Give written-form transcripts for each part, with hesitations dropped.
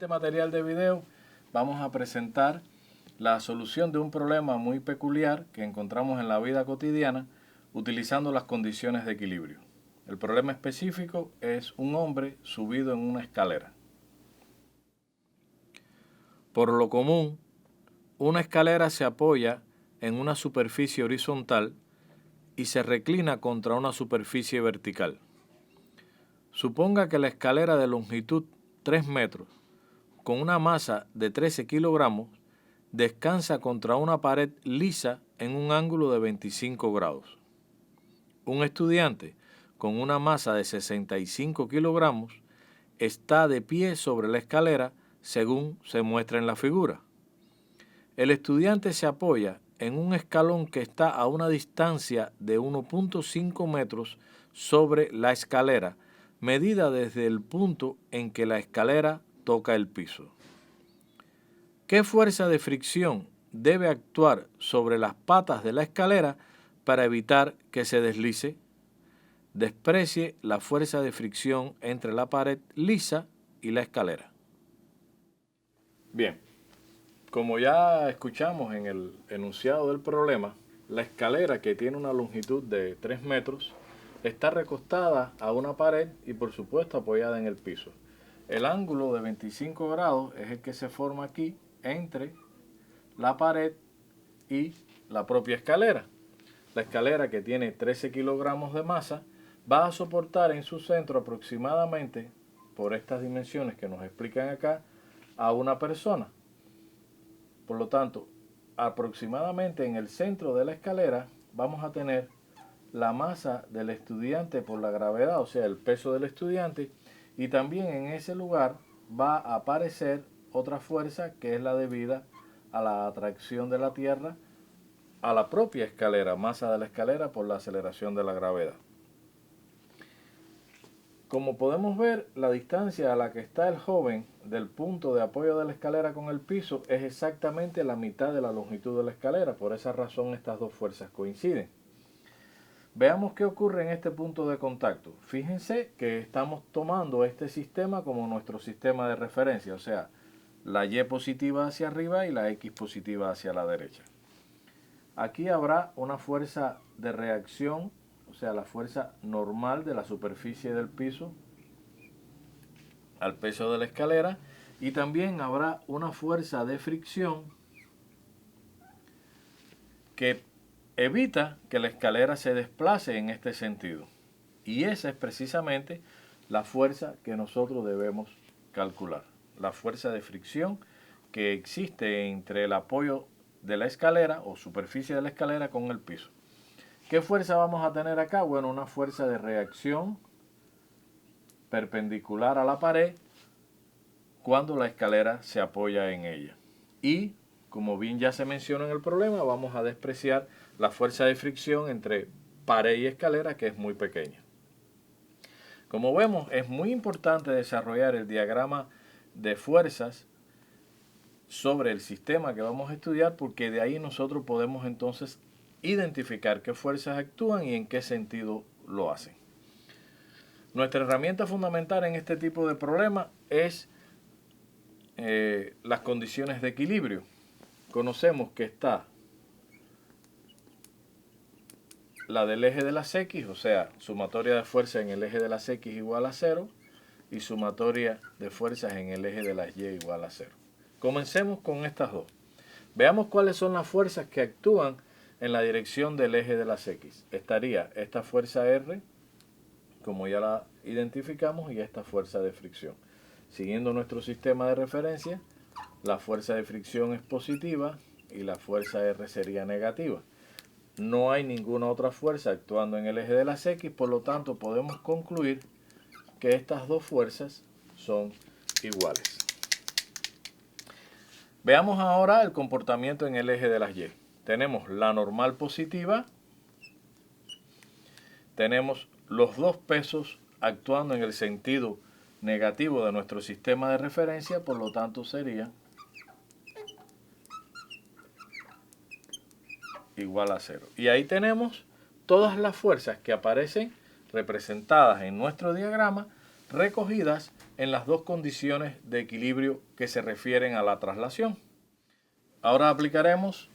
este material de video vamos a presentar la solución de un problema muy peculiar que encontramos en la vida cotidiana utilizando las condiciones de equilibrio. El problema específico es un hombre subido en una escalera. Por lo común, una escalera se apoya en una superficie horizontal y se reclina contra una superficie vertical. Suponga que la escalera de longitud 3 metros, con una masa de 13 kilogramos, descansa contra una pared lisa en un ángulo de 25 grados. Un estudiante con una masa de 65 kilogramos está de pie sobre la escalera según se muestra en la figura. El estudiante se apoya en un escalón que está a una distancia de 1.5 metros sobre la escalera, medida desde el punto en que la escalera toca el piso. ¿Qué fuerza de fricción debe actuar sobre las patas de la escalera para evitar que se deslice? Desprecie la fuerza de fricción entre la pared lisa y la escalera. Bien, como ya escuchamos en el enunciado del problema, la escalera, que tiene una longitud de 3 metros, está recostada a una pared y por supuesto apoyada en el piso. El ángulo de 25 grados es el que se forma aquí entre la pared y la propia escalera. La escalera, que tiene 13 kilogramos de masa, va a soportar en su centro aproximadamente, por estas dimensiones que nos explican acá, a una persona. Por lo tanto, aproximadamente en el centro de la escalera vamos a tener la masa del estudiante por la gravedad, o sea, el peso del estudiante, y también en ese lugar va a aparecer otra fuerza que es la debida a la atracción de la Tierra a la propia escalera, masa de la escalera por la aceleración de la gravedad. Como podemos ver, la distancia a la que está el joven del punto de apoyo de la escalera con el piso es exactamente la mitad de la longitud de la escalera. Por esa razón estas dos fuerzas coinciden. Veamos qué ocurre en este punto de contacto. Fíjense que estamos tomando este sistema como nuestro sistema de referencia, o sea, la Y positiva hacia arriba y la X positiva hacia la derecha. Aquí habrá una fuerza de reacción, o sea, la fuerza normal de la superficie del piso al peso de la escalera, y también habrá una fuerza de fricción que evita que la escalera se desplace en este sentido. Y esa es precisamente la fuerza que nosotros debemos calcular. La fuerza de fricción que existe entre el apoyo de la escalera o superficie de la escalera con el piso. ¿Qué fuerza vamos a tener acá? Bueno, una fuerza de reacción perpendicular a la pared cuando la escalera se apoya en ella. Y, como bien ya se menciona en el problema, vamos a despreciar la fuerza de fricción entre pared y escalera, que es muy pequeña. Como vemos, es muy importante desarrollar el diagrama de fuerzas sobre el sistema que vamos a estudiar, porque de ahí nosotros podemos entonces identificar qué fuerzas actúan y en qué sentido lo hacen. Nuestra herramienta fundamental en este tipo de problemas es las condiciones de equilibrio. Conocemos que está la del eje de las X, o sea, sumatoria de fuerzas en el eje de las X igual a 0 y sumatoria de fuerzas en el eje de las Y igual a 0. Comencemos con estas dos. Veamos cuáles son las fuerzas que actúan en la dirección del eje de las X. Estaría esta fuerza R, como ya la identificamos, y esta fuerza de fricción. Siguiendo nuestro sistema de referencia, la fuerza de fricción es positiva y la fuerza R sería negativa. No hay ninguna otra fuerza actuando en el eje de las X, por lo tanto podemos concluir que estas dos fuerzas son iguales. Veamos ahora el comportamiento en el eje de las Y. Tenemos la normal positiva, tenemos los dos pesos actuando en el sentido negativo de nuestro sistema de referencia, por lo tanto sería igual a 0. Y ahí tenemos todas las fuerzas que aparecen representadas en nuestro diagrama recogidas en las dos condiciones de equilibrio que se refieren a la traslación. Ahora aplicaremos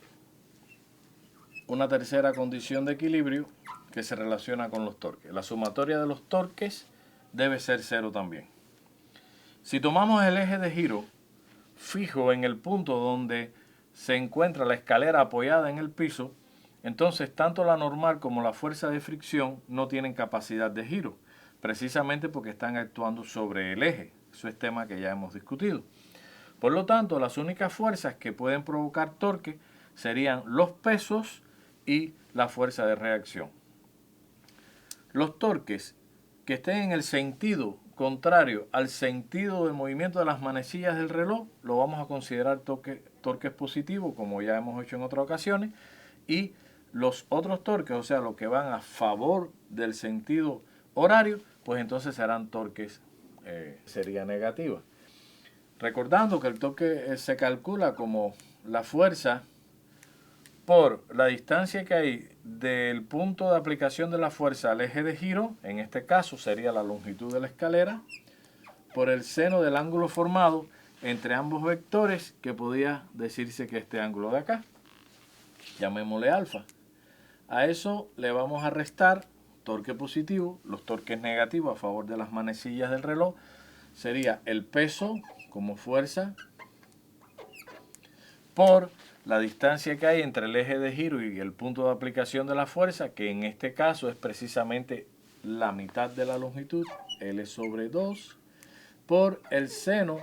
una tercera condición de equilibrio que se relaciona con los torques. La sumatoria de los torques debe ser cero también. Si tomamos el eje de giro fijo en el punto donde se encuentra la escalera apoyada en el piso, entonces tanto la normal como la fuerza de fricción no tienen capacidad de giro, precisamente porque están actuando sobre el eje. Eso es tema que ya hemos discutido. Por lo tanto, las únicas fuerzas que pueden provocar torque serían los pesos y la fuerza de reacción. Los torques que estén en el sentido contrario al sentido del movimiento de las manecillas del reloj, lo vamos a considerar torques positivos, como ya hemos hecho en otras ocasiones, y los otros torques, o sea, los que van a favor del sentido horario, pues entonces serán torques, sería negativa. Recordando que el torque se calcula como la fuerza por la distancia que hay del punto de aplicación de la fuerza al eje de giro, en este caso sería la longitud de la escalera, por el seno del ángulo formado entre ambos vectores, que podría decirse que este ángulo de acá, llamémosle alfa. A eso le vamos a restar torque positivo, los torques negativos a favor de las manecillas del reloj, sería el peso como fuerza por la distancia que hay entre el eje de giro y el punto de aplicación de la fuerza, que en este caso es precisamente la mitad de la longitud, L sobre 2, por el seno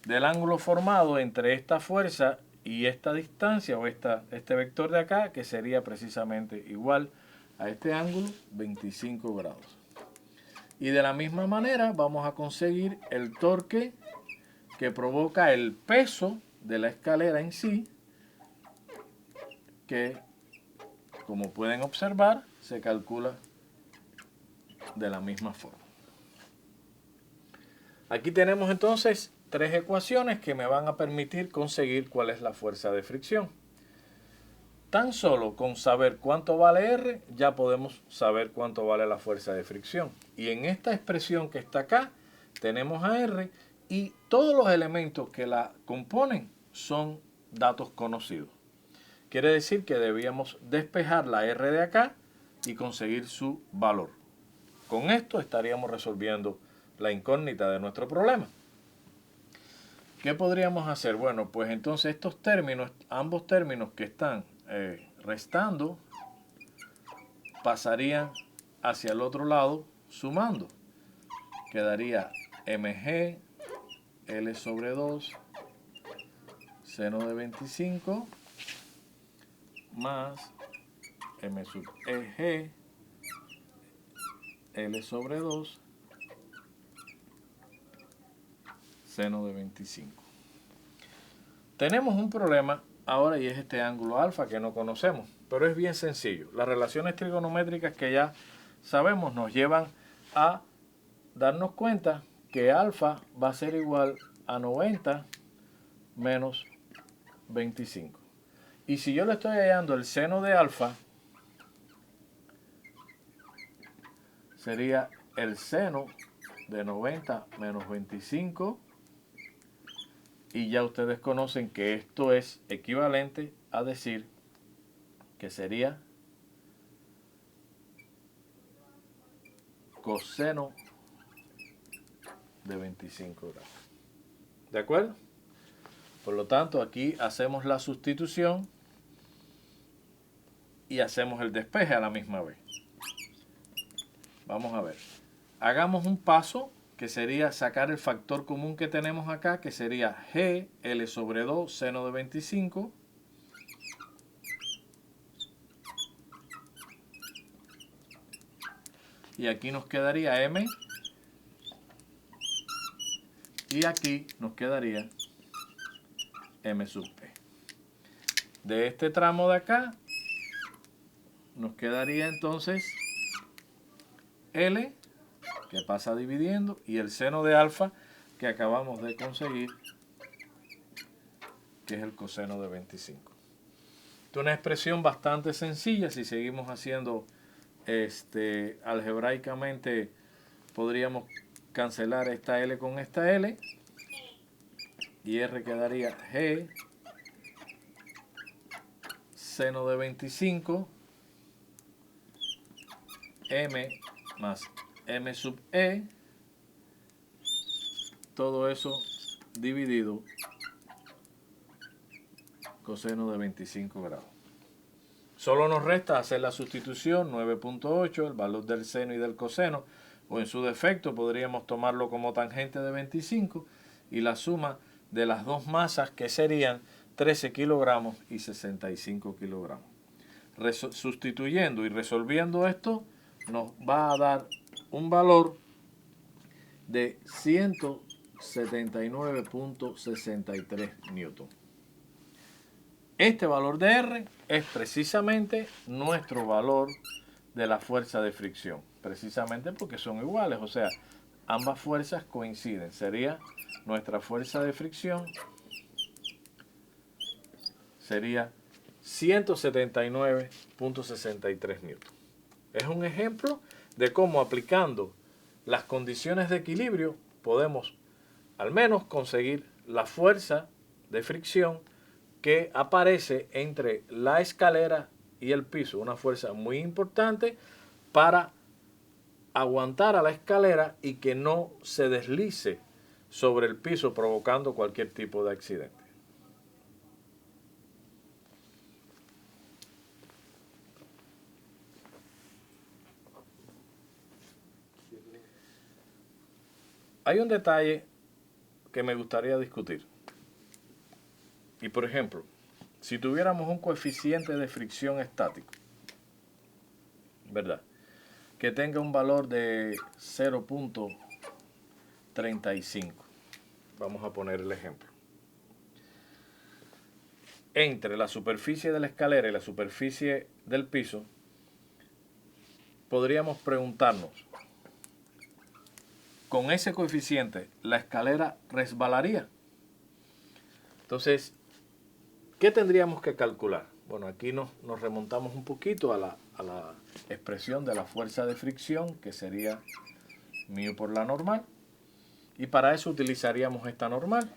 del ángulo formado entre esta fuerza y esta distancia, o este vector de acá, que sería precisamente igual a este ángulo, 25 grados. Y de la misma manera vamos a conseguir el torque que provoca el peso de la escalera en sí, que, como pueden observar, se calcula de la misma forma. Aquí tenemos entonces tres ecuaciones que me van a permitir conseguir cuál es la fuerza de fricción. Tan solo con saber cuánto vale R, ya podemos saber cuánto vale la fuerza de fricción. Y en esta expresión que está acá, tenemos a R y todos los elementos que la componen son datos conocidos. Quiere decir que debíamos despejar la R de acá y conseguir su valor. Con esto estaríamos resolviendo la incógnita de nuestro problema. ¿Qué podríamos hacer? Bueno, pues entonces estos términos, ambos términos que están restando, pasarían hacia el otro lado sumando. Quedaría mg L sobre 2 seno de 25 más m sub eg L sobre 2 seno de 25. Tenemos un problema ahora y es este ángulo alfa que no conocemos, pero es bien sencillo. Las relaciones trigonométricas que ya sabemos nos llevan a darnos cuenta que alfa va a ser igual a 90 menos 25. Y si yo le estoy hallando el seno de alfa, sería el seno de 90 menos 25. Y ya ustedes conocen que esto es equivalente a decir que sería coseno de 25 grados. ¿De acuerdo? Por lo tanto, aquí hacemos la sustitución y hacemos el despeje a la misma vez. Vamos a ver. Hagamos un paso que sería sacar el factor común que tenemos acá, que sería g L sobre 2 seno de 25. Y aquí nos quedaría m. Y aquí nos quedaría m sub e. De este tramo de acá nos quedaría entonces L, que pasa dividiendo, y el seno de alfa que acabamos de conseguir, que es el coseno de 25. Esta es una expresión bastante sencilla. Si seguimos haciendo algebraicamente, podríamos cancelar esta L con esta L. Y R quedaría G seno de 25 M más M sub E, todo eso dividido coseno de 25 grados. Solo nos resta hacer la sustitución, 9.8, el valor del seno y del coseno, o en su defecto podríamos tomarlo como tangente de 25 y la suma de las dos masas, que serían 13 kilogramos y 65 kilogramos. Sustituyendo y resolviendo esto, nos va a dar un valor de 179.63 newton. Este valor de R es precisamente nuestro valor de la fuerza de fricción, precisamente porque son iguales, o sea, ambas fuerzas coinciden. Sería nuestra fuerza de fricción, sería 179.63 newton. Es un ejemplo de cómo, aplicando las condiciones de equilibrio, podemos al menos conseguir la fuerza de fricción que aparece entre la escalera y el piso. Una fuerza muy importante para aguantar a la escalera y que no se deslice sobre el piso, provocando cualquier tipo de accidente. Hay un detalle que me gustaría discutir. Y por ejemplo, si tuviéramos un coeficiente de fricción estático, ¿verdad?, que tenga un valor de 0.35, vamos a poner el ejemplo, entre la superficie de la escalera y la superficie del piso, podríamos preguntarnos, con ese coeficiente, ¿la escalera resbalaría? Entonces, ¿qué tendríamos que calcular? Bueno, aquí nos remontamos un poquito a la expresión de la fuerza de fricción, que sería μ por la normal, y para eso utilizaríamos esta normal.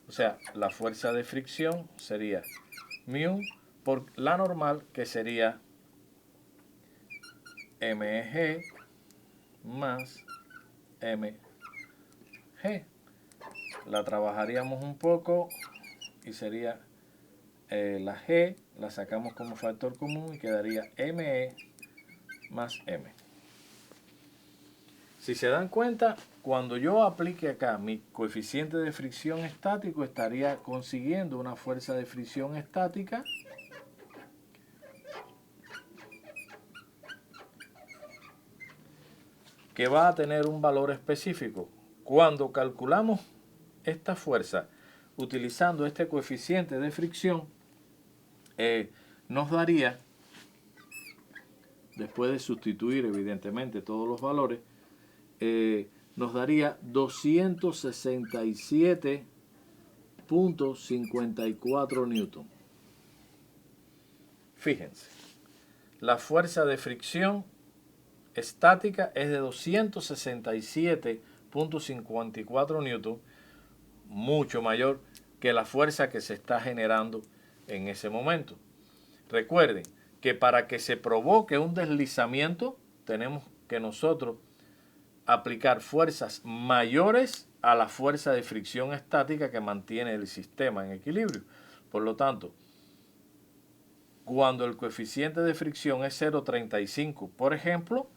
O sea, la fuerza de fricción sería μ por la normal, que sería mg más mg. La trabajaríamos un poco y sería la g, la sacamos como factor común y quedaría me más m. Si se dan cuenta, cuando yo aplique acá mi coeficiente de fricción estático, estaría consiguiendo una fuerza de fricción estática que va a tener un valor específico. Cuando calculamos esta fuerza utilizando este coeficiente de fricción, nos daría, después de sustituir evidentemente todos los valores, nos daría 267.54 newton. Fíjense, la fuerza de fricción estática es de 267.54 newton, mucho mayor que la fuerza que se está generando en ese momento. Recuerden que para que se provoque un deslizamiento, tenemos que nosotros aplicar fuerzas mayores a la fuerza de fricción estática que mantiene el sistema en equilibrio. Por lo tanto, cuando el coeficiente de fricción es 0.35, por ejemplo,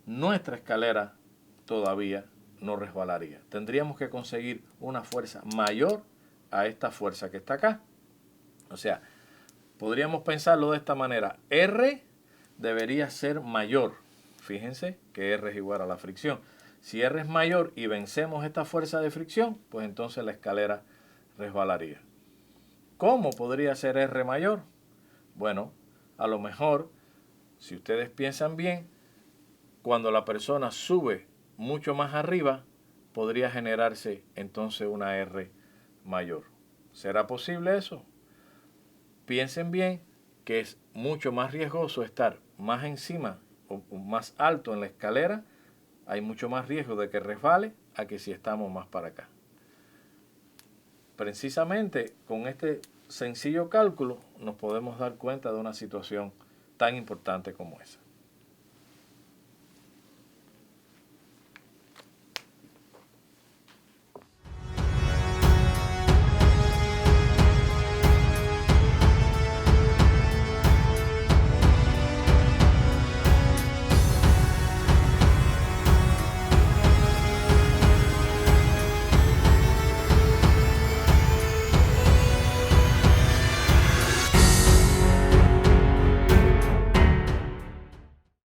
nuestra escalera todavía no resbalaría. Tendríamos que conseguir una fuerza mayor a esta fuerza que está acá. O sea, podríamos pensarlo de esta manera. R debería ser mayor. Fíjense que R es igual a la fricción. Si R es mayor y vencemos esta fuerza de fricción, pues entonces la escalera resbalaría. ¿Cómo podría ser R mayor? Bueno, a lo mejor, si ustedes piensan bien, cuando la persona sube mucho más arriba, podría generarse entonces una R mayor. ¿Será posible eso? Piensen bien que es mucho más riesgoso estar más encima o más alto en la escalera hay mucho más riesgo de que resbale a que si estamos más para acá. Precisamente con este sencillo cálculo nos podemos dar cuenta de una situación tan importante como esa.